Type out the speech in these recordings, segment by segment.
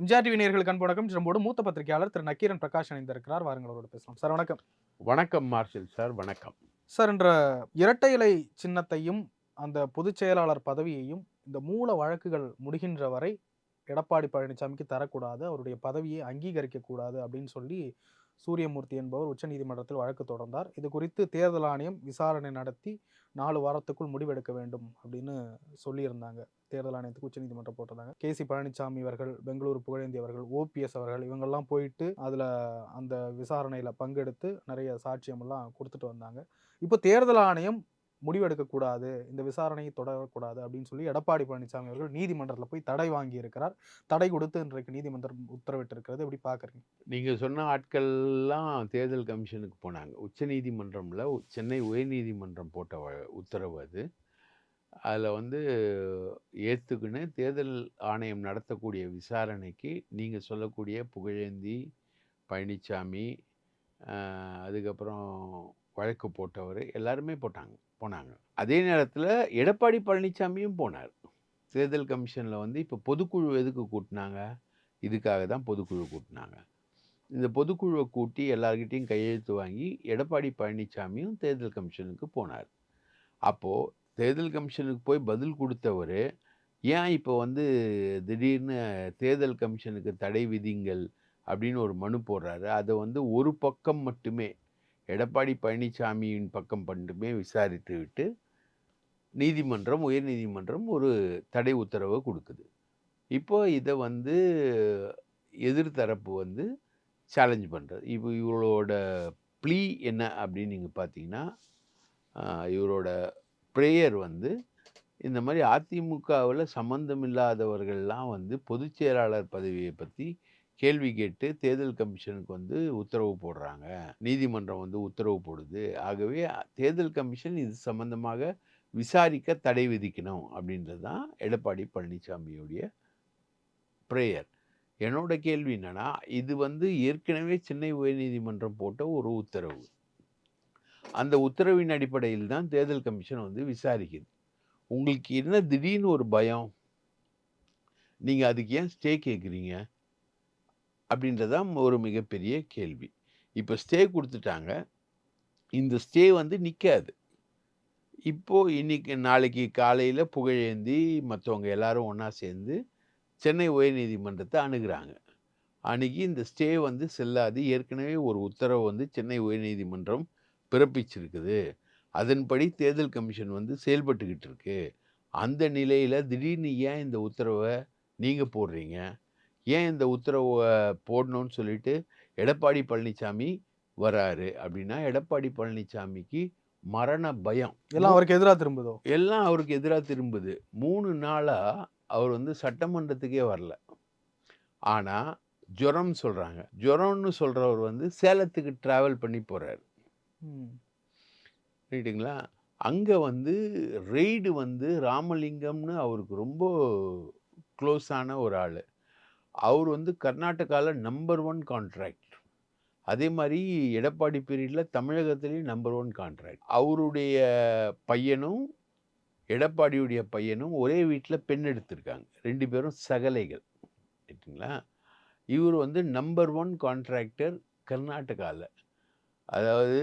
MGR TV நேயர்களுக்கு அன்பு வணக்கம். நம்மோடு மூத்த பத்திரிகையாளர் திரு நக்கீரன் பிரகாஷ் இணைந்திருக்கிறார். வாருங்கள் அவரோடு பேசலாம். சார் வணக்கம். வணக்கம் மார்ஷல் சார், வணக்கம். சார் என்ற இரட்டை இலை சின்னத்தையும் அந்த பொதுச் செயலாளர் பதவியையும் இந்த மூல வழக்குகள் முடிகின்ற வரை எடப்பாடி பழனிசாமிக்கு தரக்கூடாது, அவருடைய பதவியை அங்கீகரிக்க கூடாது அப்படின்னு சொல்லி சூரியமூர்த்தி என்பவர் உச்சநீதிமன்றத்தில் வழக்கு தொடர்ந்தார். இது குறித்து தேர்தல் ஆணையம் விசாரணை நடத்தி 4 வாரத்துக்குள் முடிவெடுக்க வேண்டும் அப்படின்னு சொல்லியிருந்தாங்க. தேர்தல் ஆணையத்துக்கு உச்சநீதிமன்றம் போட்டிருந்தாங்க. கேசி பழனிசாமி அவர்கள், பெங்களூர் புகழேந்தி அவர்கள், ஓபிஎஸ் அவர்கள் இவங்கெல்லாம் போயிட்டு அதில் அந்த விசாரணையில் பங்கெடுத்து நிறைய சாட்சியமெல்லாம் கொடுத்துட்டு வந்தாங்க. இப்போ தேர்தல் ஆணையம் முடிவெடுக்கக்கூடாது, இந்த விசாரணையை தொடரக்கூடாது அப்படின்னு சொல்லி எடப்பாடி பழனிசாமி அவர்கள் நீதிமன்றத்தில் போய் தடை வாங்கி இருக்கிறார். தடை கொடுத்து இன்றைக்கு நீதிமன்றம் உத்தரவிட்டு இருக்கிறது. எப்படி பார்க்குறீங்க? நீங்க சொன்ன ஆட்கள்லாம் தேர்தல் கமிஷனுக்கு போனாங்க. உச்சநீதிமன்றம்ல சென்னை உயர்நீதிமன்றம் போட்ட உத்தரவு அது. அதில் வந்து ஏற்றுக்குன்னு தேர்தல் ஆணையம் நடத்தக்கூடிய விசாரணைக்கு நீங்கள் சொல்லக்கூடிய புகழேந்தி, பழனிசாமி, அதுக்கப்புறம் வழக்கு போட்டவர் எல்லாருமே போனாங்க. அதே நேரத்தில் எடப்பாடி பழனிசாமியும் போனார். தேர்தல் கமிஷனில் வந்து இப்போ பொதுக்குழு எதுக்கு கூட்டினாங்க? இதுக்காக தான் பொதுக்குழு கூட்டினாங்க. இந்த பொதுக்குழுவை கூட்டி எல்லார்கிட்டையும் கையெழுத்து வாங்கி எடப்பாடி பழனிசாமியும் தேர்தல் கமிஷனுக்கு போனார். அப்போது தேர்தல் கமிஷனுக்கு போய் பதில் கொடுத்தவர் ஏன் இப்போ வந்து திடீர்னு தேர்தல் கமிஷனுக்கு தடை விதிங்கள் அப்படின்னு ஒரு மனு போடுறாரு. அதை வந்து ஒரு பக்கம் மட்டுமே எடப்பாடி பழனிசாமியின் பக்கம் மட்டுமே விசாரித்து விட்டு நீதிமன்றம், உயர்நீதிமன்றம் ஒரு தடை உத்தரவை கொடுக்குது. இப்போ இதை வந்து எதிர்த்தரப்பு வந்து சேலஞ்ச் பண்ணுறது. இப்போ இவரோட ப்ளீ என்ன அப்படின்னு நீங்கள் பார்த்தீங்கன்னா, இவரோட ப்ரேயர் வந்து இந்த மாதிரி அதிமுகவில் சம்மந்தமில்லாதவர்கள்லாம் வந்து பொதுச் செயலாளர் பதவியை பற்றி கேள்வி கேட்டு தேர்தல் கமிஷனுக்கு வந்து உத்தரவு போடுறாங்க. நீதிமன்றம் வந்து உத்தரவு போடுது. ஆகவே தேர்தல் கமிஷன் இது சம்பந்தமாக விசாரிக்க தடை விதிக்கணும் அப்படின்றது தான் எடப்பாடி பழனிசாமியுடைய ப்ரேயர். என்னோட கேள்வி என்னன்னா, இது வந்து ஏற்கனவே சென்னை உயர்நீதிமன்றம் போட்ட ஒரு உத்தரவு. அந்த உத்தரவின் அடிப்படையில் தான் தேர்தல் கமிஷன் வந்து விசாரிக்குது. உங்களுக்கு என்ன திடீர்னு ஒரு பயம்? நீங்க அதுக்கு ஏன் ஸ்டே கேட்குறீங்க? அப்படின்றதான் ஒரு மிகப்பெரிய கேள்வி. இப்போ ஸ்டே கொடுத்துட்டாங்க. இந்த ஸ்டே வந்து நிற்காது. இப்போ நாளைக்கு காலையில் புகழேந்தி மற்றவங்க எல்லாரும் ஒன்றா சேர்ந்து சென்னை உயர்நீதிமன்றத்தை அணுகுறாங்க. அணுகி இந்த ஸ்டே வந்து செல்லாது. ஏற்கனவே ஒரு உத்தரவு வந்து சென்னை உயர்நீதிமன்றம் பிறப்பிச்சிருக்குது. அதன்படி தேர்தல் கமிஷன் வந்து செயல்பட்டுக்கிட்டு இருக்கு. அந்த நிலையில் திடீர்னு ஏன் இந்த உத்தரவை நீங்கள் போடுறீங்க? ஏன் இந்த உத்தரவை போடணும்னு சொல்லிட்டு எடப்பாடி பழனிசாமி வராரு அப்படின்னா, எடப்பாடி பழனிசாமிக்கு மரண பயம். எல்லாம் அவருக்கு எதிராக திரும்புதோ? எல்லாம் அவருக்கு எதிராக திரும்புது. 3 நாளாக அவர் வந்து சட்டமன்றத்துக்கே வரல. ஆனால் ஜுரம் சொல்கிறாங்க. ஜுரம்னு சொல்கிறவர் வந்து சேலத்துக்கு ட்ராவல் பண்ணி போகிறார். ரைட்டுங்களா? அங்கே வந்து ரெய்டு வந்து ராமலிங்கம்னு அவருக்கு ரொம்ப க்ளோஸான ஒரு ஆள். அவர் வந்து கர்நாடகாவில் நம்பர் 1 கான்ட்ராக்ட். அதே மாதிரி எடப்பாடி பீரியடில் தமிழகத்துலேயும் நம்பர் 1 கான்ட்ராக்ட். அவருடைய பையனும் எடப்பாடியுடைய பையனும் ஒரே வீட்டில் பெண் எடுத்திருக்காங்க. 2 பேரும் சகலைகள். ரைட்டுங்களா? இவர் வந்து நம்பர் 1 கான்ட்ராக்டர் கர்நாடகாவில். அதாவது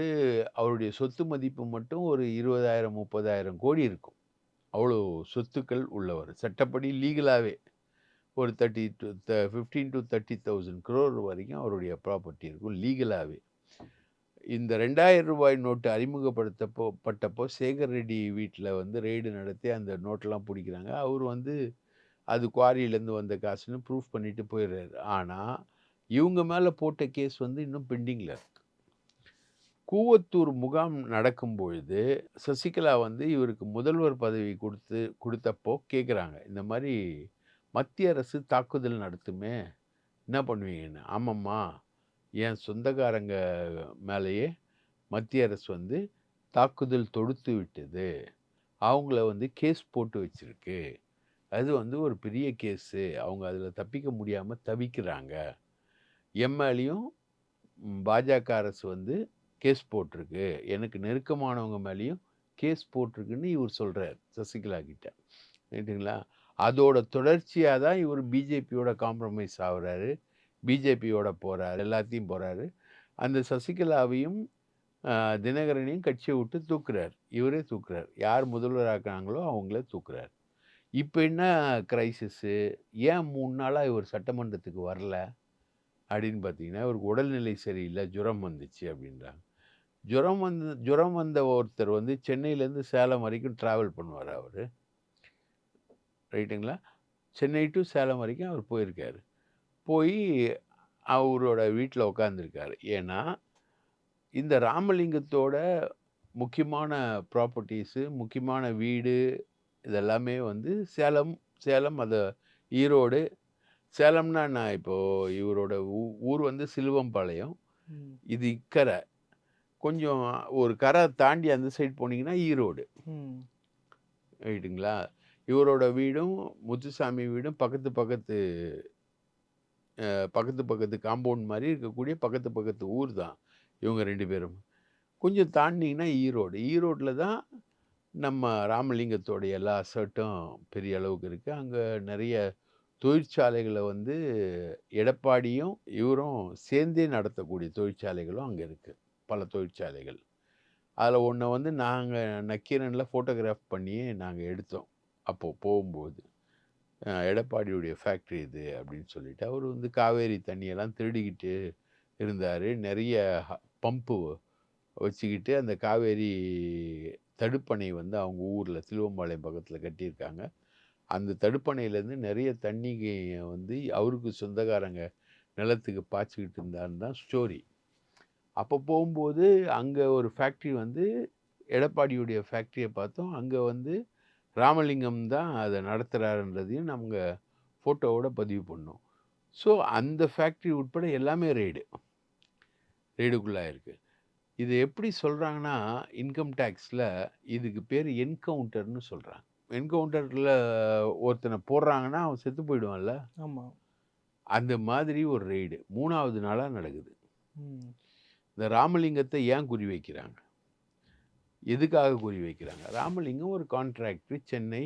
அவருடைய சொத்து மதிப்பு மட்டும் ஒரு 20,000 30,000 கோடி இருக்கும். அவ்வளோ சொத்துக்கள் உள்ளவர். சட்டப்படி லீகலாகவே ஒரு 15,000 to 30,000 crore வரைக்கும் அவருடைய ப்ராப்பர்ட்டி இருக்கும் லீகலாகவே. இந்த 2000 ரூபாய் நோட்டு அறிமுகப்படுத்தப்பட்டப்போ சேகர் ரெட்டி வீட்டில் வந்து ரெய்டு நடத்தி அந்த நோட்டெல்லாம் பிடிக்கிறாங்க. அவர் வந்து அது குவாரியிலேருந்து வந்த காசுன்னு ப்ரூஃப் பண்ணிட்டு போயிடுறாரு. ஆனால் இவங்க மேலே போட்ட கேஸ் வந்து இன்னும் பெண்டிங்கில் இருக்கு. கூவத்தூர் முகாம் நடக்கும் பொழுது சசிகலா வந்து இவருக்கு முதல்வர் பதவி கொடுத்தப்போ கேட்குறாங்க, இந்த மாதிரி மத்திய அரசு தாக்குதல் நடத்துமே, என்ன பண்ணுவீங்கன்னு. ஆமாம்மா, என் சொந்தக்காரங்க மேலேயே மத்திய அரசு வந்து தாக்குதல் தொடுத்து விட்டது. அவங்கள வந்து கேஸ் போட்டு வச்சிருக்கு. அது வந்து ஒரு பெரிய கேஸு. அவங்க அதில் தப்பிக்க முடியாமல் தவிக்கிறாங்க. எம்எல்ஏயும் பாஜக அரசு வந்து கேஸ் போட்டிருக்கு. எனக்கு நெருக்கமானவங்க மேலேயும் கேஸ் போட்டிருக்குன்னு இவர் சொல்கிறார் சசிகலா கிட்ட. ரைட்டுங்களா? அதோட தொடர்ச்சியா தான் இவர் பிஜேபியோட காம்ப்ரமைஸ் ஆகுறாரு. பிஜேபியோட போறாரு. எல்லாத்தையும் போறாரு. அந்த சசிகலாவையும் தினகரனையும் கட்சியை விட்டு தூக்குறார். இவரே தூக்குறார். யார் முதல்வராக்குனாங்களோ அவங்கள தூக்குறார். இப்ப என்ன கிரைசிஸு? ஏன் 3 நாளா இவர் சட்டமன்றத்துக்கு வரல? அப்படின்னு பார்த்தீங்கன்னா, இவருக்கு உடல்நிலை சரியில்ல. ஜுரம் வந்துச்சு அப்படின்றாங்க. ஜுரம் வந்த ஒருத்தர் வந்து சென்னையிலேருந்து சேலம் வரைக்கும் டிராவல் பண்ணுவாரா அவரு? ரைட்டுங்களா? சென்னை டூ சேலம் வரைக்கும் அவர் போயிருக்காரு. போய் அவரோட வீட்ல உட்காந்துருக்காரு. ஏன்னா, இந்த ராமலிங்கத்தோட முக்கியமான ப்ராப்பர்ட்டீஸு, முக்கியமான வீடு இதெல்லாமே வந்து சேலம் ஈரோடு. சேலம்னா நான் இப்போ இவரோட ஊர் வந்து சிலுவம்பாளையம். ம். இது இக்கரை. கொஞ்சம் ஒரு கரை தாண்டி அந்த சைடு போனீங்கன்னா ஈரோடு. ம். ரைட்டுங்களா? இவரோட வீடும், முத்துசாமி வீடும் பக்கத்து காம்பவுண்ட் மாரி இருக்கக்கூடிய பக்கத்து ஊர் தான். இவங்க 2 பேரும். கொஞ்சம் தாண்டினீங்கன்னா ஈரோடு. ஈரோட்ல தான் நம்ம ராமலிங்கத்தோடைய எல்லா அசட்டும் பெரிய அளவுக்கு இருக்கு. அங்க நெறைய தொழிற்சாலைகள வந்து எடப்பாடியும், இவரும் சேர்ந்தே நடத்தக்கூடிய தொழிற்சாலைகளும் அங்க இருக்கு. பல தொழிற்சாலைகள். அதுல ஒண்ண வந்து நாங்க நக்கீரன்ல ஃபோட்டோகிராஃப் பண்ணியே நாங்க எடுத்தோம். அப்போ போகும்போது. எடப்பாடியுடைய ஃபேக்ட்ரி இது அப்படின்னு சொல்லிட்டு. அவரு வந்து காவேரி தண்ணியெல்லாம் திருடிக்கிட்டு இருந்தாரு. நெறைய பம்பு வச்சுக்கிட்டு அந்த காவேரி தடுப்பணை வந்து அவங்க ஊர்ல சிலுவம்பாளையம் பக்கத்துல கட்டியிருக்காங்க. அந்த தடுப்பணையிலேருந்து நெறைய தண்ணிக்கு வந்து அவருக்கு சொந்தக்காரங்க நிலத்துக்கு பாய்ச்சிக்கிட்டு இருந்தாருன்னு தான் ஸ்டோரி. அப்போ போகும்போது அங்க ஒரு ஃபேக்ட்ரி வந்து எடப்பாடியுடைய ஃபேக்ட்ரிய பார்த்தோம். அங்க வந்து ராமலிங்கம் தான் அத நடத்துறாருன்றதையும் நாங்க ஃபோட்டோவோட பதிவு பண்ணோம். ஸோ அந்த ஃபேக்ட்ரி உட்பட எல்லாமே ரெய்டுக்குள்ளாயிருக்கு. இது எப்படி சொல்றாங்கன்னா, இன்கம் டேக்ஸ்ல இதுக்கு பேரு என்கவுண்டர்ன்னு சொல்றாங்க. என்கவுண்டர்ல ஒருத்தன போடுறாங்கன்னா, அவன் செத்து போயிடுவான்ல. ஆமா. அந்த மாதிரி ஒரு ரெய்டு 3வது நாளா நடக்குது. ம். இந்த ராமலிங்கத்த ஏன் குறி வைக்கிறாங்க? எதுக்காக குறி வைக்கிறாங்க? ராமலிங்கம் ஒரு கான்ட்ராக்டர். சென்னை,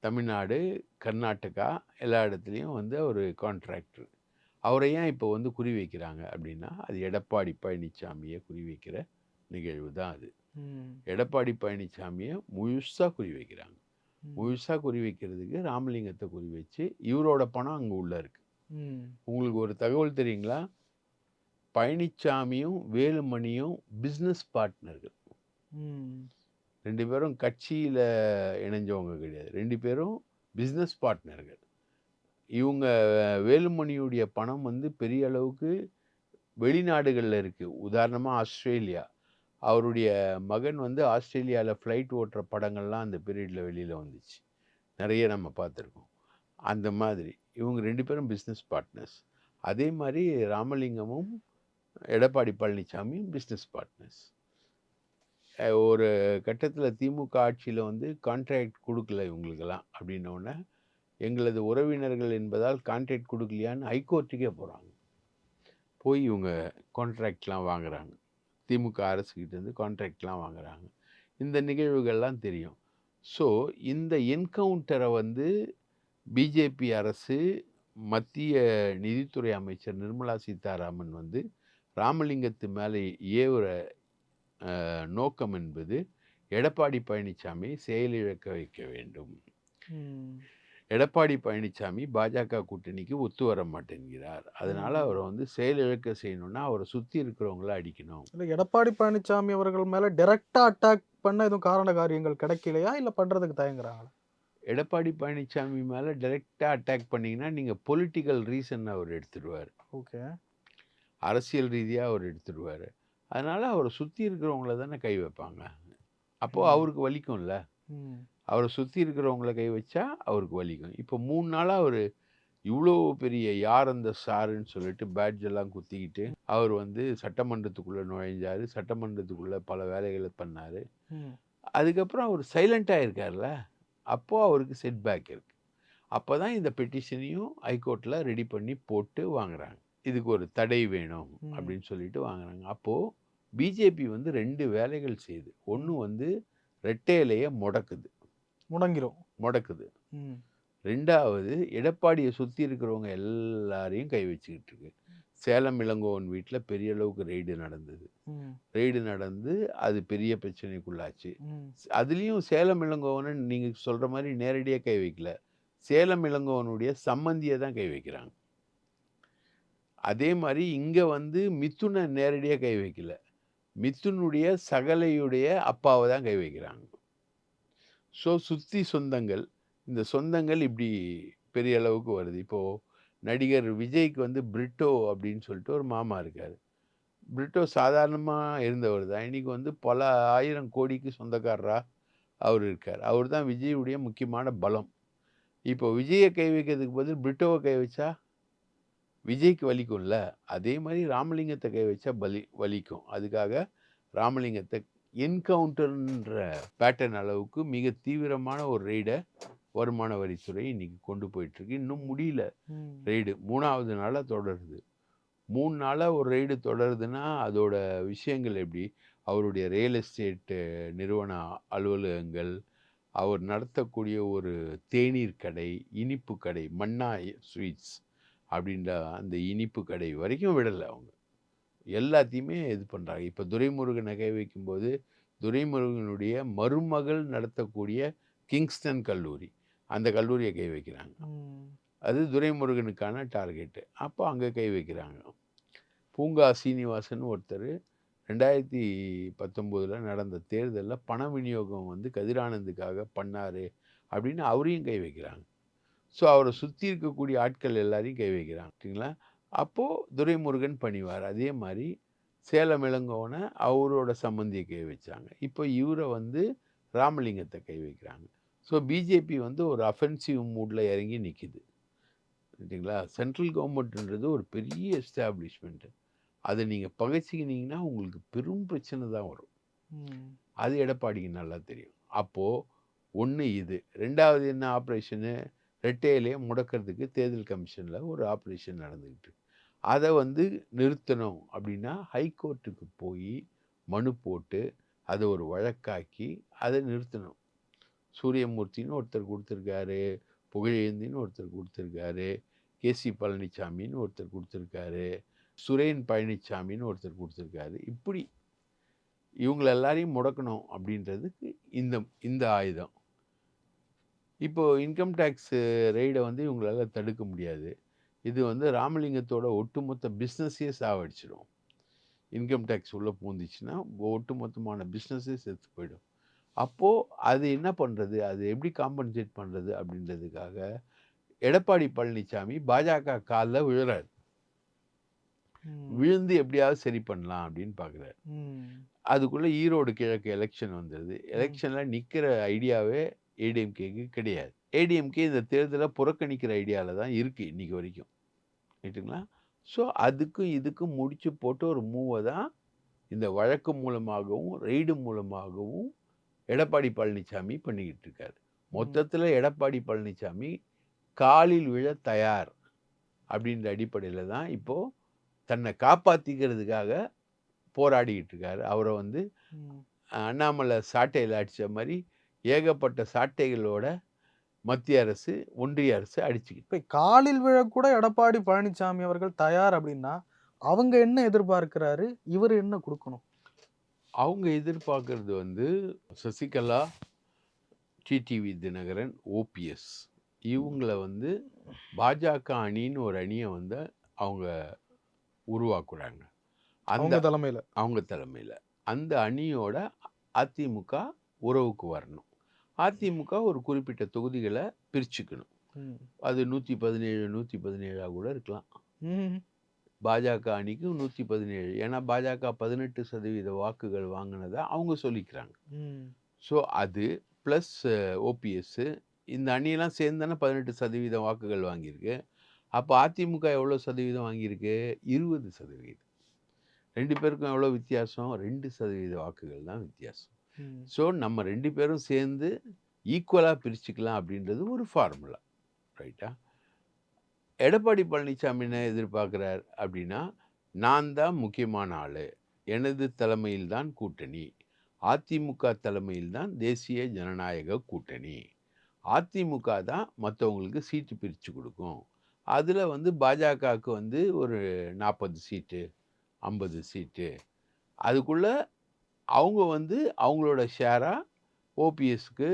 தமிழ்நாடு, கர்நாடகா எல்லா இடத்துலயும் வந்து ஒரு கான்ட்ராக்டர். அவர ஏன் இப்போ வந்து குறி வைக்கிறாங்க அப்படின்னா, அது எடப்பாடி பழனிச்சாமிய குறி வைக்கிற நிகழ்வு தான் அது. ம். எடப்பாடி பழனிச்சாமிய முழுசா குறி வைக்கிறாங்க. ம். முழுசா குறி வைக்கிறதுக்கு ராமலிங்கத்த குறி வச்சு, இவரோட பணம் அங்க உள்ள இருக்கு. ம். உங்களுக்கு ஒரு தகவல் தெரியுங்களா? பழனிச்சாமியும், வேலுமணியும் பிசினஸ் பார்ட்னர்கள். ம். 2 பேரும் கட்சியில இணைஞ்சவங்க கிடையாது. 2 பேரும் பிசினஸ் பார்ட்னர்கள். இவங்க வேலுமணியுடைய பணம் வந்து பெரிய அளவுக்கு வெளிநாடுகள்ல இருக்கு. உதாரணமா ஆஸ்திரேலியா. அவருடைய மகன் வந்து ஆஸ்திரேலியால ஃப்ளைட் ஓட்டுற படங்கள்லாம் அந்த பீரியட்ல வெளியில வந்துச்சு. நெறைய நம்ம பார்த்துருக்கோம். அந்த மாதிரி இவங்க 2 பேரும் பிசினஸ் பார்ட்னர்ஸ். அதே மாரி ராமலிங்கமும், எடப்பாடி பழனிசாமியும் பிசினஸ் பார்ட்னர்ஸ். ஒரு கட்டத்தில திமுக ஆட்சியில வந்து கான்ட்ராக்ட் குடுக்கல இவங்களுக்கெல்லாம் அப்படின்னோனே, எங்களது உறவினர்கள் என்பதால் கான்ட்ராக்ட் குடுக்கலையான்னு ஹைகோர்ட்டுக்கே போறாங்க. போய் இவங்க கான்ட்ராக்ட்லாம் வாங்குறாங்க. திமுக அரசுகிட்டேருந்து கான்ட்ராக்ட்லாம் வாங்குறாங்க. இந்த நிகழ்வுகள்லாம் தெரியும். ஸோ இந்த என்கவுண்டர வந்து பிஜேபி அரசு, மத்திய நிதித்துறை அமைச்சர் நிர்மலா சீதாராமன் வந்து ராமலிங்கத்து மேலே ஏவுற நோக்கம் என்பது எடப்பாடி பழனிசாமியை செயலிழக்க வைக்க வேண்டும். ம். எடப்பாடி பழனிசாமி பாஜக கூட்டணிக்கு ஒத்து வர மாட்டேன்கிறார். அதனால ம். அவர வந்து செயலிழக்க செய்யணும்னா, அவர சுத்தி இருக்கிறவங்கள அடிக்கணும். இல்ல எடப்பாடி பழனிசாமி அவர்கள் மேல டைரக்ட்டா அட்டாக் பண்ண எதுவும் காரண காரியங்கள் கிடைக்கலையா? இல்ல பண்றதுக்கு தயங்குறாங்களா? எடப்பாடி பழனிசாமி மேல டைரக்ட்டா அட்டாக் பண்ணீங்கன்னா, நீங்க பொலிட்டிக்கல் ரீசன் அவர் எடுத்துருவாரு. ஓகே. அரசியல் ரீதியா அவர் எடுத்துருவாரு. அதனால அவர சுத்தி இருக்கிறவங்கள தானே கை வைப்பாங்க. அப்போ ம். அவருக்கு வலிக்கும்ல. ம். அவர சுத்தி இருக்கிறவங்கள கை வச்சா அவருக்கு வலிக்கும். இப்போ 3 நாளா அவரு இவ்ளோ பெரிய யார் அந்த சாருன்னு சொல்லிட்டு பேட்ஜ் எல்லாம் குத்திக்கிட்டு, அவர் வந்து சட்டமன்றத்துக்குள்ள நுழைஞ்சாரு. சட்டமன்றத்துக்குள்ள பல வேலைகள பண்ணாரு. ம். அதுக்கப்புறம் அவர் சைலன்ட்டா இருக்கார்ல. அப்போ அவருக்கு செட்பேக் இருக்கு. அப்பதான் இந்த பெட்டிஷனையும் ஹைகோர்ட்ல ரெடி பண்ணி போட்டு வாங்குறாங்க. இதுக்கு ஒரு தடை வேணும் ம். அப்படின்னு சொல்லிட்டு வாங்குறாங்க. அப்போ பிஜேபி வந்து 2 வேலைகள் செய்யுது. ஒண்ணு ம். வந்து ரெட்டை இலைய முடக்குது. முடங்கிரும். முடக்குது. ம். 2வது எடப்பாடிய சுத்தி இருக்கிறவங்க எல்லாரையும் கை வச்சுக்கிட்டு இருக்கு. சேலம் இளங்கோவன் வீட்ல பெரிய அளவுக்கு ரெய்டு நடந்தது. ம். ரெய்டு நடந்து அது பெரிய பிரச்சனைக்குள்ளாச்சு. ம். அதுலயும் சேலம் இளங்கோவன நீங்க சொல்ற மாரி நேரடியா கை வைக்கல. சேலம் இளங்கோவனுடைய சம்மந்திய தான் கை வைக்கிறாங்க. அதே மாரி இங்க வந்து மிதுன நேரடியா கை வைக்கல. மிதுனுடைய சகலையுடைய அப்பாவ தான் கை வைக்கிறாங்க. சுத்தி சொந்தங்கள். இந்த சொந்தங்கள் இப்படி பெரிய அளவுக்கு வருது. இப்போ நடிகர் விஜய்க்கு வந்து பிரிட்டோ அப்படின்னு சொல்லிட்டு ஒரு மாமா இருக்காரு. பிரிட்டோ சாதாரணமா இருந்தவர் தான். இன்னைக்கு வந்து பல 1000 கோடிக்கு சொந்தக்காரரா அவரு இருக்காரு. அவரு தான் விஜயுடைய முக்கியமான பலம். இப்போ விஜய கை வைக்கிறதுக்கு பதில் பிரிட்டோவ கை வச்சா விஜய்க்கு வலிக்கும்ல. அதே மாரி ராமலிங்கத்த கை வச்சா வலிக்கும். அதுக்காக ராமலிங்கத்த என்கவுண்டர்ன்ற பேட்டர்ன் அளவுக்கு மிக தீவிரமான ஒரு ரெய்ட வருமான வரித்துறை இன்னைக்கு கொண்டு போயிட்டுருக்கு. இன்னும் முடியல ம். ரெய்டு. 3வது நாளா தொடருது. 3 நாளா ஒரு ரெய்டு தொடருதுன்னா, அதோட விஷயங்கள் எப்படி? அவருடைய ரியல் எஸ்டேட் நிறுவன அலுவலகங்கள், அவர் நடத்தக்கூடிய ஒரு தேநீர் கடை, இனிப்பு கடை, மன்னா ஸ்வீட்ஸ் அப்படின்ற அந்த இனிப்பு கடை வரைக்கும் விடல அவங்க. எல்லாத்தையுமே இது பண்றாங்க. இப்ப துரைமுருகன கை வைக்கும்போது, துரைமுருகனுடைய மருமகள் நடத்தக்கூடிய கிங்ஸ்டன் கல்லூரி. அந்த கல்லூரிய கை வைக்கிறாங்க. ம். அது துரைமுருகனுக்கான டார்கெட்டு. அப்போ அங்க கை வைக்கிறாங்க. பூங்கா சீனிவாசன் ஒருத்தரு 2019ல நடந்த தேர்தல்ல பண விநியோகம் வந்து கதிரானந்துக்காக பண்ணாரு அப்படின்னு அவரையும் கை வைக்கிறாங்க. அவர சுத்தி இருக்கக்கூடிய ஆட்கள் எல்லாரையும் கை வைக்கிறாங்க. சரிங்களா? அப்போ துரைமுருகன் பணிவார். அதே மாரி சேலம் இளங்கோவன அவரோட சம்மந்திய கை வச்சாங்க. இப்போ இவர வந்து ராமலிங்கத்த கை வைக்கிறாங்க. பிஜேபி வந்து ஒரு அஃபென்சிவ் மூட்ல இறங்கி நிக்குது. சரிங்களா? சென்ட்ரல் கவர்மெண்ட்ன்றது ஒரு பெரிய எஸ்டாப்ளிஷ்மென்ட். அத நீங்க பகைச்சுக்கினீங்கன்னா, உங்களுக்கு பெரும் பிரச்சனை தான் வரும். ம். அது எடப்பாடிக்கு நல்லா தெரியும். அப்போ 1 இது. 2வது என்ன ஆப்பரேஷனு? ரெட்டை இலைய முடக்கிறதுக்கு தேர்தல் கமிஷன்ல ஒரு ஆப்பரேஷன் நடந்துகிட்டு இருக்கு. அத வந்து நிறுத்தணும் அப்படின்னா, ஹைகோர்ட்டுக்கு போயி மனு போட்டு, அத ஒரு வழக்காக்கி அத நிறுத்தணும். சூரியமூர்த்தின்னு ஒருத்தர் குடுத்திருக்காரு. புகழேந்தின்னு ஒருத்தர் குடுத்திருக்காரு. கேசி பழனிச்சாமின்னு ஒருத்தர் குடுத்திருக்காரு. சுரேன் பழனிச்சாமின்னு ஒருத்தர் குடுத்திருக்காரு. இப்படி இவங்கள எல்லாரையும் முடக்கணும் அப்படின்றதுக்கு இந்த இந்த ஆயுதம். இப்போ இன்கம் டாக்ஸ் ரெய்ட வந்து இவங்களால தடுக்க முடியாது. இது வந்து ராமலிங்கத்தோட ஒட்டுமொத்த பிசினஸையே சாவடிச்சிடும். இன்கம் டாக்ஸ் உள்ள பூந்துச்சுன்னா, ஒட்டுமொத்தமான பிசினஸே செத்து போயிடும். அப்போ அது என்ன பண்றது? அது எப்படி காம்பன்சேட் பண்றது? அப்படின்றதுக்காக எடப்பாடி பழனிசாமி பாஜக கால்ல விழுறாரு. ம். விழுந்து எப்படியாவது சரி பண்ணலாம் அப்படின்னு பார்க்குறாரு. ம். அதுக்குள்ள ஈரோடு கிழக்கு எலெக்ஷன் வந்துருது. ம். எலெக்ஷன்ல நிக்கிற ஐடியாவே ஏடிஎம்கேக்கு கிடையாது. ஏடிஎம்கே இந்த தேர்தல புறக்கணிக்கிற ஐடியால தான் இருக்கு இன்னைக்கு வரைக்கும். ரைட்டுங்களா? அதுக்கும் இதுக்கும் முடிச்சு போட்டு ஒரு மூவ தான் இந்த வழக்கு மூலமாகவும், ரெய்டு மூலமாகவும் எடப்பாடி பழனிசாமி பண்ணிக்கிட்டு இருக்காரு. ம். மொத்தத்துல எடப்பாடி பழனிசாமி காலில் விழ தயார் அப்படின்ற அடிப்படையில தான் இப்போ தன்னை காப்பாத்திக்கிறதுக்காக போராடிக்கிட்டு இருக்காரு. அவர வந்து ம். அண்ணாமலை சாட்டையில அடிச்ச மாரி ஏகப்பட்ட சாட்டைகளோட மத்திய அரசு, ஒன்றிய அரசு அடிச்சுக்கிட்டு. இப்ப காலில் விழக்கூட எடப்பாடி பழனிசாமி அவர்கள் தயார் அப்படின்னா, அவங்க என்ன எதிர்பார்க்கிறாரு? இவரு என்ன குடுக்கணும்? அவங்க எதிர்பார்க்கறது வந்து சசிகலா, டிடிவி தினகரன், ஓபிஎஸ் இவங்கள வந்து பாஜக அணின்னு ஒரு அணிய வந்து அவங்க உருவாக்குறாங்க. அந்த அவங்க தலைமையில. அவங்க தலைமையில. அந்த அணியோட அதிமுக உறவுக்கு வரணும். அதிமுக ஒரு குறிப்பிட்ட தொகுதிகள பிரிச்சுக்கணும். ம். அது 117, 117 கூட இருக்கலாம். ம். பாஜக அணிக்கு 117. ஏன்னா பாஜக 18% வாக்குகள் வாங்குனதா அவங்க சொல்லிக்கிறாங்க. ம். அது பிளஸ் ஓபிஎஸ் இந்த அணியெல்லாம் சேர்ந்து தானே 18% வாக்குகள் வாங்கியிருக்கு. அப்ப அதிமுக எவ்வளோ சதவீதம் வாங்கியிருக்கு? 20%. 2 பேருக்கும் எவ்வளோ வித்தியாசம்? 2% வாக்குகள் தான் வித்தியாசம். ம். நம்ம 2 பேரும் சேர்ந்து ஈக்குவலா பிரிச்சுக்கலாம் அப்படின்றது ஒரு ஃபார்முலா. ரைட்டா? எடப்பாடி பழனிசாமி என்ன எதிர்பார்க்கிறார் அப்படின்னா, நான் தான் முக்கியமான ஆளு. எனது தலைமையில் தான் கூட்டணி. அதிமுக தலைமையில் தான் தேசிய ஜனநாயக கூட்டணி. அதிமுக தான் மற்றவங்களுக்கு சீட்டு பிரித்து கொடுக்கும். அதில் வந்து பாஜகவுக்கு வந்து ஒரு 40 சீட்டு 50 சீட்டு அதுக்குள்ள அவங்க வந்து அவங்களோட ஷேராக ஓபிஎஸ்க்கு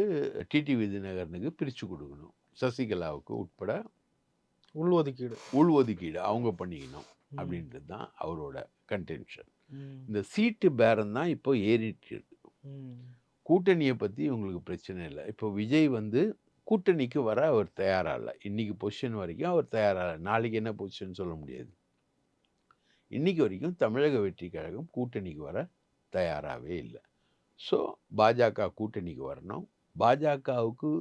டிடிவி தினகரனுக்கு பிரித்து கொடுக்கணும். சசிகலாவுக்கு உட்பட உள்ஒதுக்கீடு. உள்ஒதுக்கீடு அவங்க பண்ணிக்கணும் அப்படின்றது தான் அவரோட கன்டென்ஷன். இந்த சீட்டு பேரம் தான் இப்போ ஏறிட்டு இருக்கு. கூட்டணியை பற்றி இவங்களுக்கு பிரச்சனை இல்லை. இப்போ விஜய் வந்து கூட்டணிக்கு வர அவர் தயாராக இல்லை. இன்னைக்கு பொசிஷன் வரைக்கும் அவர் தயாராக இல்லை. நாளைக்கு என்ன பொசிஷன் சொல்ல முடியாது. இன்னைக்கு வரைக்கும் தமிழக வெற்றி கழகம் கூட்டணிக்கு வர தயாராகவே இல்லை. ஸோ பாஜக கூட்டணிக்கு வரணும். பாஜகவுக்கு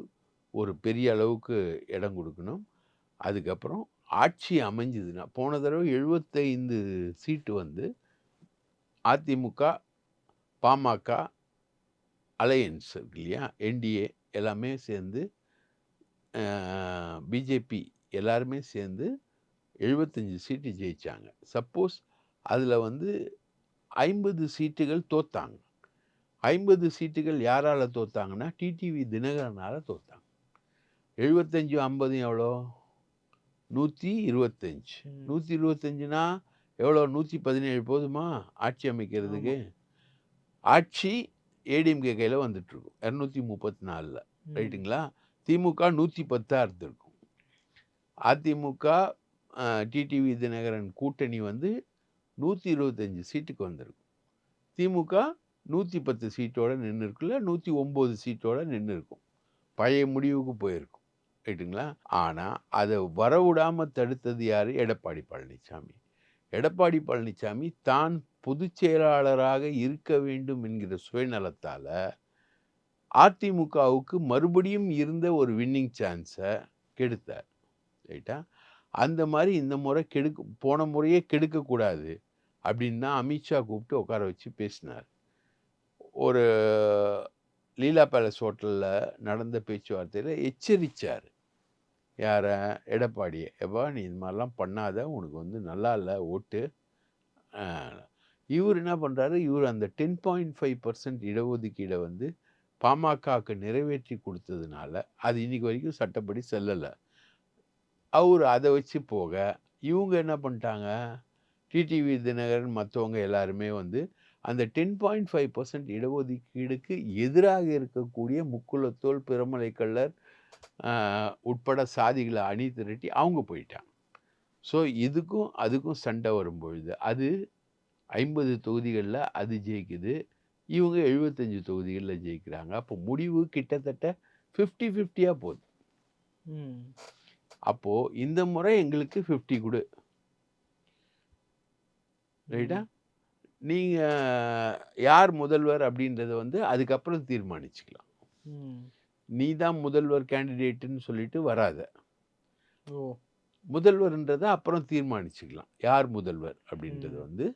ஒரு பெரிய அளவுக்கு இடம் கொடுக்கணும். அதுக்கப்புறம் ஆட்சி அமைஞ்சுதுன்னா, போன தடவை 75 சீட்டு வந்து அதிமுக, பாமக அலையன்ஸ் இருக்கு இல்லையா, என்டிஏ எல்லாமே சேர்ந்து பிஜேபி எல்லாருமே சேர்ந்து 75 சீட்டு ஜெயிச்சாங்க. சப்போஸ் அதில் வந்து 50 சீட்டுகள் தோத்தாங்க. 50 சீட்டுகள் யாரால தோத்தாங்கன்னா டிடிவி தினகரனால தோத்தாங்க. 75 50 எவ்வளோ? 125. 125னா எவ்வளோ? 117 போதுமா ஆட்சி அமைக்கிறதுக்கு? ஆட்சி ஏடிஎம்கே கையில் வந்துட்டுருக்கும் 234ல், ரைட்டுங்களா? திமுக 110 இருந்திருக்கும். அதிமுக டிடிவி தினகரன் கூட்டணி வந்து 125 சீட்டுக்கு வந்திருக்கும். திமுக 110 சீட்டோட நின்று இருக்குல்ல, 109 சீட்டோட நின்று இருக்கும். பழைய முடிவுக்கு போயிருக்கும், ரைட்டுங்களா? ஆனால் அதை வரவிடாமல் தடுத்தது யார்? எடப்பாடி பழனிசாமி. எடப்பாடி பழனிசாமி தான் பொதுச் செயலாளராக இருக்க வேண்டும் என்கிற சுயநலத்தால் அதிமுகவுக்கு மறுபடியும் இருந்த ஒரு வின்னிங் சான்ஸை கெடுத்தார், ரைட்டா? அந்த மாதிரி இந்த முறை போன முறையே கெடுக்கக்கூடாது அப்படின்னு தான் அமித்ஷா கூப்பிட்டு உட்கார வச்சு பேசினார். ஒரு லீலா பேலஸ் ஹோட்டலில் நடந்த பேச்சுவார்த்தையில் எச்சரித்தார். யாரை? எடப்பாடியை. எப்பா நீ இது மாதிரிலாம் பண்ணாத, உனக்கு வந்து நல்லா இல்லை ஓட்டு. இவர் என்ன பண்ணுறாரு? இவர் அந்த 10.5% இடஒதுக்கீடை வந்து பாமகவுக்கு நிறைவேற்றி கொடுத்ததுனால அது இன்னைக்கு வரைக்கும் சட்டப்படி செல்லலை. அவர் அதை வச்சு போக இவங்க என்ன பண்ணிட்டாங்க? டிடிவி தினகரன் மற்றவங்க எல்லாருமே வந்து அந்த 10.5% இடஒதுக்கீடுக்கு எதிராக இருக்கக்கூடிய முக்குலத்தோல், பிரமலை கள்ளர் உட்பட சாதிகளை அணி திரட்டி அவங்க போயிட்டாங்க. ஸோ இதுக்கும் அதுக்கும் சண்டை வரும்பொழுது அது 50 தொகுதிகளில் அது ஜெயிக்குது, இவங்க 75 தொகுதிகளில் ஜெயிக்கிறாங்க. அப்போ முடிவு கிட்டத்தட்ட 50-50 போகுது. அப்போது இந்த முறை எங்களுக்கு 50 கொடு, ரைட்டா? நீங்கள் யார் முதல்வர் அப்படின்றத வந்து அதுக்கப்புறம் தீர்மானிச்சுக்கலாம். நீ தான் முதல்வர் கேண்டிடேட்டுன்னு சொல்லிட்டு வராத. முதல்வர்ன்றதை அப்புறம் தீர்மானிச்சுக்கலாம். யார் முதல்வர் அப்படின்றத வந்து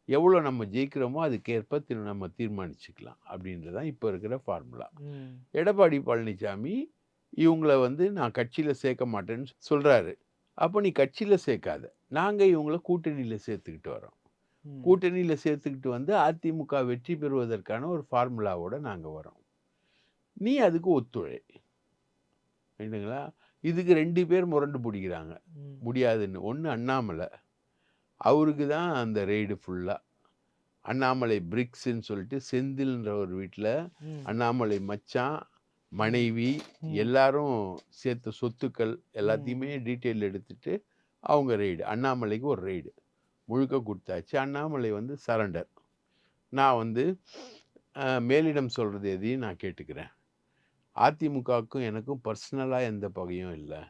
எவ்வளோ நம்ம ஜெயிக்கிறோமோ அதுக்கேற்ப நம்ம தீர்மானிச்சுக்கலாம் அப்படின்றதான் இப்போ இருக்கிற ஃபார்முலா. எடப்பாடி பழனிசாமி இவங்கள வந்து நான் கட்சியில் சேர்க்க மாட்டேன்னு சொல்கிறாரு. அப்போ நீ கட்சியில் சேர்க்காத, நாங்கள் இவங்கள கூட்டணியில் சேர்த்துக்கிட்டு வரோம். கூட்டணியில் சேர்த்துக்கிட்டு வந்து அதிமுக வெற்றி பெறுவதற்கான ஒரு ஃபார்முலாவோட நாங்கள் வரோம். நீ அதுக்கு ஒத்துழை, ரைட்டுங்களா? இதுக்கு 2 பேர் முரண்டு பிடிக்கிறாங்க, முடியாதுன்னு. ஒன்று அண்ணாமலை, அவருக்கு தான் அந்த ரெய்டு ஃபுல்லாக. அண்ணாமலை பிரிக்ஸ்ன்னு சொல்லிட்டு செந்தில்ன்ற ஒரு வீட்டில் அண்ணாமலை மச்சான், மனைவி எல்லாரும் சேர்த்த சொத்துக்கள் எல்லாத்தையுமே டீட்டெயில் எடுத்துட்டு அவங்க ரெய்டு. அண்ணாமலைக்கு ஒரு ரெய்டு முழுக்க கொடுத்தாச்சு. அண்ணாமலை வந்து சரண்டர். நான் வந்து மேலிடம் சொல்கிறது எதையும் நான் கேட்டுக்கிறேன். அதிமுகவுக்கும் எனக்கும் பர்சனலாக எந்த பகையும் இல்லை.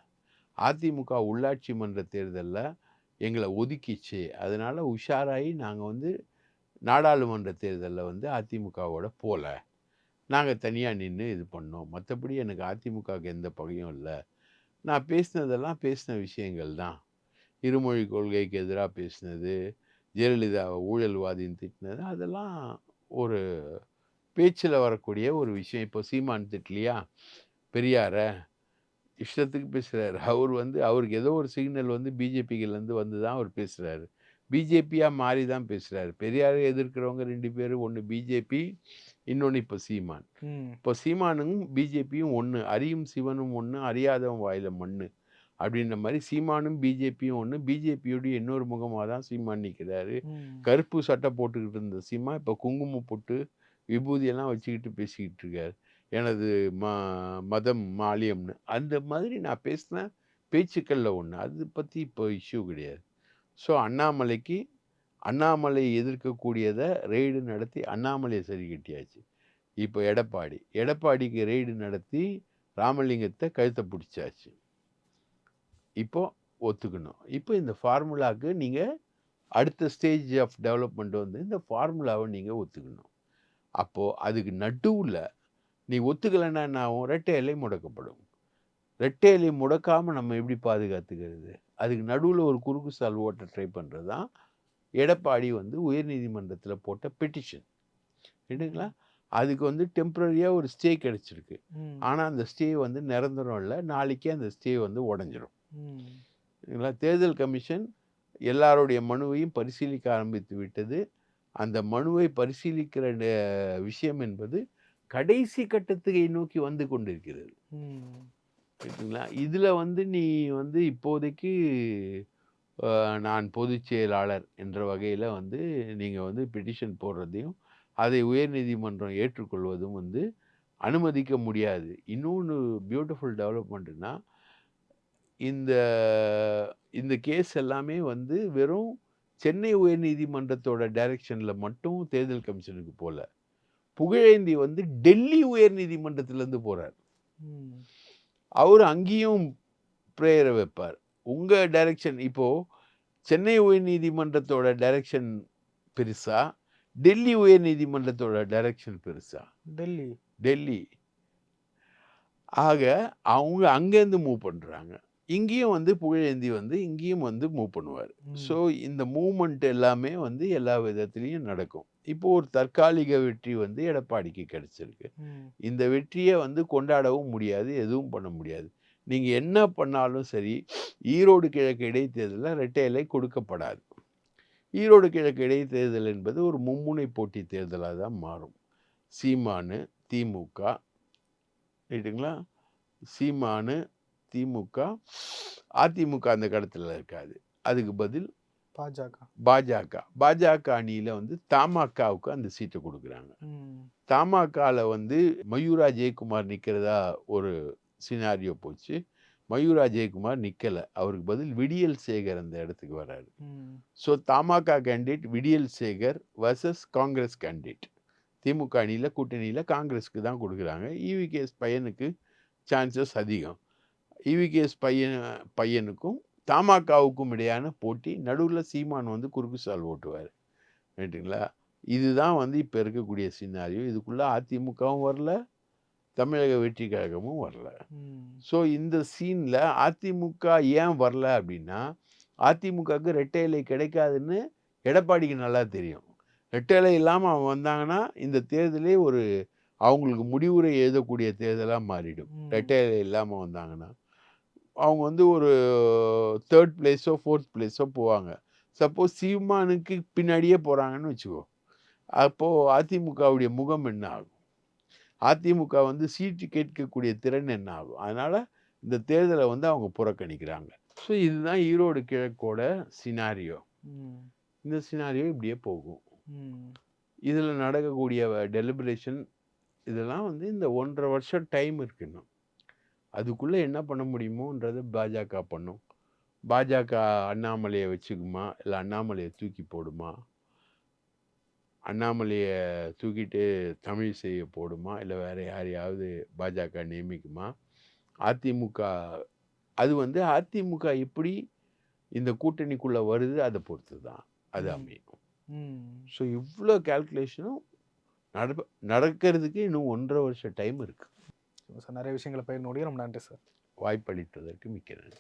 அதிமுக உள்ளாட்சி மன்ற தேர்தலில் எங்களை ஒதுக்கிச்சு, அதனால் உஷாராகி நாங்கள் வந்து நாடாளுமன்ற தேர்தலில் வந்து அதிமுகவோட போகல, நாங்கள் தனியாக நின்று இது பண்ணோம். மற்றபடி எனக்கு அதிமுகவுக்கு எந்த பகையும் இல்லை. நான் பேசினதெல்லாம் பேசின விஷயங்கள் தான். இருமொழி கொள்கைக்கு எதிராக பேசினது, ஜெயலலிதாவை ஊழல்வாதின்னு திட்டினது, அதெல்லாம் ஒரு பேச்சில் வரக்கூடிய ஒரு விஷயம். இப்போ சீமான் திட்டலையா பெரியாரை? இஷ்டத்துக்கு பேசுகிறாரு. அவர் வந்து அவருக்கு ஏதோ ஒரு சிக்னல் வந்து பிஜேபிகிலேருந்து வந்து தான் அவர் பேசுகிறாரு. பிஜேபியா மாறி தான் பேசுறாரு. பெரியாரை எதிர்க்கிறவங்க 2 பேரு. ஒண்ணு பிஜேபி, இன்னொன்னு இப்ப சீமான். ம். இப்போ சீமானும் பிஜேபியும் ஒண்ணு. அறியும் சிவனும் ஒண்ணு, அறியாதவன் வாயில மண்ணு. அப்படின்ற மாரி சீமானும் பிஜேபியும் ஒண்ணு. பிஜேபியுடைய இன்னொரு முகமா தான் சீமான் நிக்கிறாரு. ம். கருப்பு சட்டை போட்டுக்கிட்டு இருந்த சீமான் இப்ப குங்குமம் பொட்டு, விபூதியெல்லாம் வச்சுக்கிட்டு பேசிக்கிட்டு இருக்காரு. எனது ம மதம் மாலியம்னு. அந்த மாதிரி நான் பேசின பேச்சுக்கள்ல ஒண்ணு. அது பத்தி இப்போ இஷ்யூ கிடையாது. ஸோ அண்ணாமலை எதிர்க்கக்கூடியத ரெய்டு நடத்தி அண்ணாமலைய சரி கட்டியாச்சு. இப்போ எடப்பாடிக்கு ரெய்டு நடத்தி ராமலிங்கத்தை கழுத்தை பிடிச்சாச்சு. இப்போ ஒத்துக்கணும். இப்போ இந்த ஃபார்முலாக்கு நீங்க அடுத்த ஸ்டேஜ் ஆஃப் டெவலப்மெண்ட் வந்து இந்த ஃபார்முலாவை நீங்க ஒத்துக்கணும். அப்போ அதுக்கு நடுவுல நீ ஒத்துக்கலைன்னா என்ன ஆகும்? ரெட்டை இலை முடக்கப்படும். ரெட்டை இலை முடக்காம நம்ம எப்படி பாதுகாத்துக்கிறது? அதுக்கு நடுவுல ஒரு குறுக்கு சால் ஓட்ட ட்ரை பண்றது தான் எடப்பாடி வந்து உயர்நீதிமன்றத்துல போட்ட பெட்டிஷன். ரைட்டுங்களா? அதுக்கு வந்து டெம்பரரியா ஒரு ஸ்டே கிடைச்சிருக்கு. ம். ஆனா அந்த ஸ்டே வந்து நிரந்தரம் இல்ல. நாளைக்கே அந்த ஸ்டே வந்து உடைஞ்சிரும். ம். சரிங்களா? தேர்தல் கமிஷன் எல்லாருடைய மனுவையும் பரிசீலிக்க ஆரம்பித்து விட்டது. அந்த மனுவை பரிசீலிக்கிற விஷயம் என்பது கடைசி கட்டத்தை நோக்கி வந்து கொண்டிருக்கிறது. ம். ரைட்டுங்களா? இதுல வந்து நீ வந்து இப்போதைக்கு நான் பொதுச் செயலாளர் என்ற வகையில வந்து நீங்க வந்து பெட்டிஷன் போடுறதையும், அதை உயர்நீதிமன்றம் ஏற்றுக்கொள்வதும் வந்து அனுமதிக்க முடியாது. இன்னொன்னு பியூட்டிஃபுல் டெவலப்மெண்ட்னா, இந்த இந்த கேஸ் எல்லாமே வந்து வெறும் சென்னை உயர்நீதிமன்றத்தோட டைரக்ஷன்ல மட்டும் தேர்தல் கமிஷனுக்கு போல. புகழேந்தி வந்து டெல்லி உயர்நீதிமன்றத்திலிருந்து போறார். ம். அவரு அங்கேயும் பிரேயர வைப்பார். உங்க டைரக்ஷன் இப்போ சென்னை உயர்நீதிமன்றத்தோட டைரக்ஷன் பெருசா? டெல்லி உயர்நீதிமன்றத்தோட டைரக்ஷன் பெருசா? டெல்லி. டெல்லி. ஆக அவங்க அங்கேருந்து மூவ் பண்றாங்க. இங்கேயும் வந்து புகழேந்தி வந்து இங்கேயும் வந்து மூவ் பண்ணுவாரு. ம். ஸோ இந்த மூவ்மெண்ட் எல்லாமே வந்து எல்லா விதத்திலயும் நடக்கும். இப்போ ஒரு தற்காலிக வெற்றி வந்து எடப்பாடிக்கு கிடைச்சிருக்கு. ம். இந்த வெற்றிய வந்து கொண்டாடவும் முடியாது. எதுவும் பண்ண முடியாது. நீங்க என்ன பண்ணாலும் சரி, ஈரோடு கிழக்கு இடைத்தேர்தல்ல இரட்டை இலை கொடுக்கப்படாது. ஈரோடு கிழக்கு இடைத்தேர்தல் என்பது ஒரு மும்முனை போட்டி தேர்தலா தான் மாறும். சீமானு, திமுக ரைட்டுங்களா? சீமானு, திமுக, அதிமுக அந்த கடத்துல இருக்காது. அதுக்கு பதில் பாஜக. பாஜக அணியில வந்து தமாகவுக்கு அந்த சீட்ட குடுக்குறாங்க. ம். தமாகால வந்து மயூரா ஜெயக்குமார் நிக்கிறதா ஒரு சினாரியோ போச்சு. மயூரா ஜெயக்குமார் நிக்கல. அவருக்கு பதில் விடியல் சேகர் அந்த இடத்துக்கு வராரு. ம். ஸோ தமாகா கேண்டிடேட் விடியல் சேகர் வெர்சஸ் காங்கிரஸ் கேண்டிடேட். திமுக அணியில கூட்டணியில காங்கிரஸ்க்கு தான் குடுக்குறாங்க. ஈவிகேஎஸ் பையனுக்கு சான்சஸ் அதிகம். ஈவிகேஎஸ் பையனுக்கும் தமாகாவுக்கும் இடையான போட்டி. நடுவுல சீமான் வந்து குறுக்கு சால் ஓட்டுவாரு. ரைட்டுங்களா? இதுதான் வந்து இப்ப இருக்கக்கூடிய சினாரியோ. இதுக்குள்ள அதிமுகவும் வரல, தமிழக வெற்றி கழகமும் வரல. ம். ஸோ இந்த சீன்ல அதிமுக ஏன் வரல அப்படின்னா, அதிமுகவுக்கு இரட்டை இலை கிடைக்காதுன்னு எடப்பாடிக்கு நல்லா தெரியும். இரட்டை இலை இல்லாம அவங்க வந்தாங்கன்னா, இந்த தேர்தலே ஒரு அவங்களுக்கு முடிவுரை எழுதக்கூடிய தேர்தலா மாறிடும். ம். இரட்டை இலை இல்லாம வந்தாங்கன்னா. அவங்க வந்து ஒரு 3 பிளேஸோ, 4த் பிளேஸோ போவாங்க. சப்போஸ் சீமானுக்கு பின்னாடியே போறாங்கன்னு வச்சுக்கோ. அப்போ அதிமுகவுடைய முகம் என்ன ஆகும்? அதிமுக வந்து சீட்டு கேட்கக்கூடிய திறன் என்ன ஆகும்? அதனால இந்த தேர்தலை வந்து அவங்க புறக்கணிக்கிறாங்க. ஸோ இதுதான் ஈரோடு கிழக்கோட சினாரியோ. ம். இந்த சினாரியோ இப்படியே போகும். ம். இதுல நடக்கக்கூடிய டெலிபரேஷன் இதெல்லாம் வந்து இந்த 1 1/2 வருஷம் டைம் இருக்கு இன்னும். அதுக்குள்ள என்ன பண்ண முடியுமோன்றத பாஜக பண்ணும். பாஜக அண்ணாமலைய வச்சுக்குமா? இல்ல அண்ணாமலைய தூக்கி போடுமா? அண்ணாமலைய தூக்கிட்டு தமிழிசைய போடுமா? இல்ல வேற யாரையாவது பாஜக நியமிக்குமா? அதிமுக அது வந்து அதிமுக எப்படி இந்த கூட்டணிக்குள்ள வருது அத பொறுத்து தான் அது ம். அமையும். ம். ஸோ இவ்ளோ கால்குலேஷனும் நடக்கிறதுக்கு இன்னும் 1 1/2 வருஷம் டைம் இருக்கு. சார், நிறைய விஷயங்கள பகிர்ந்து கொண்டீங்க. ரொம்ப நன்றி சார். வாய்ப்பளித்ததற்கு மிக்க நன்றி.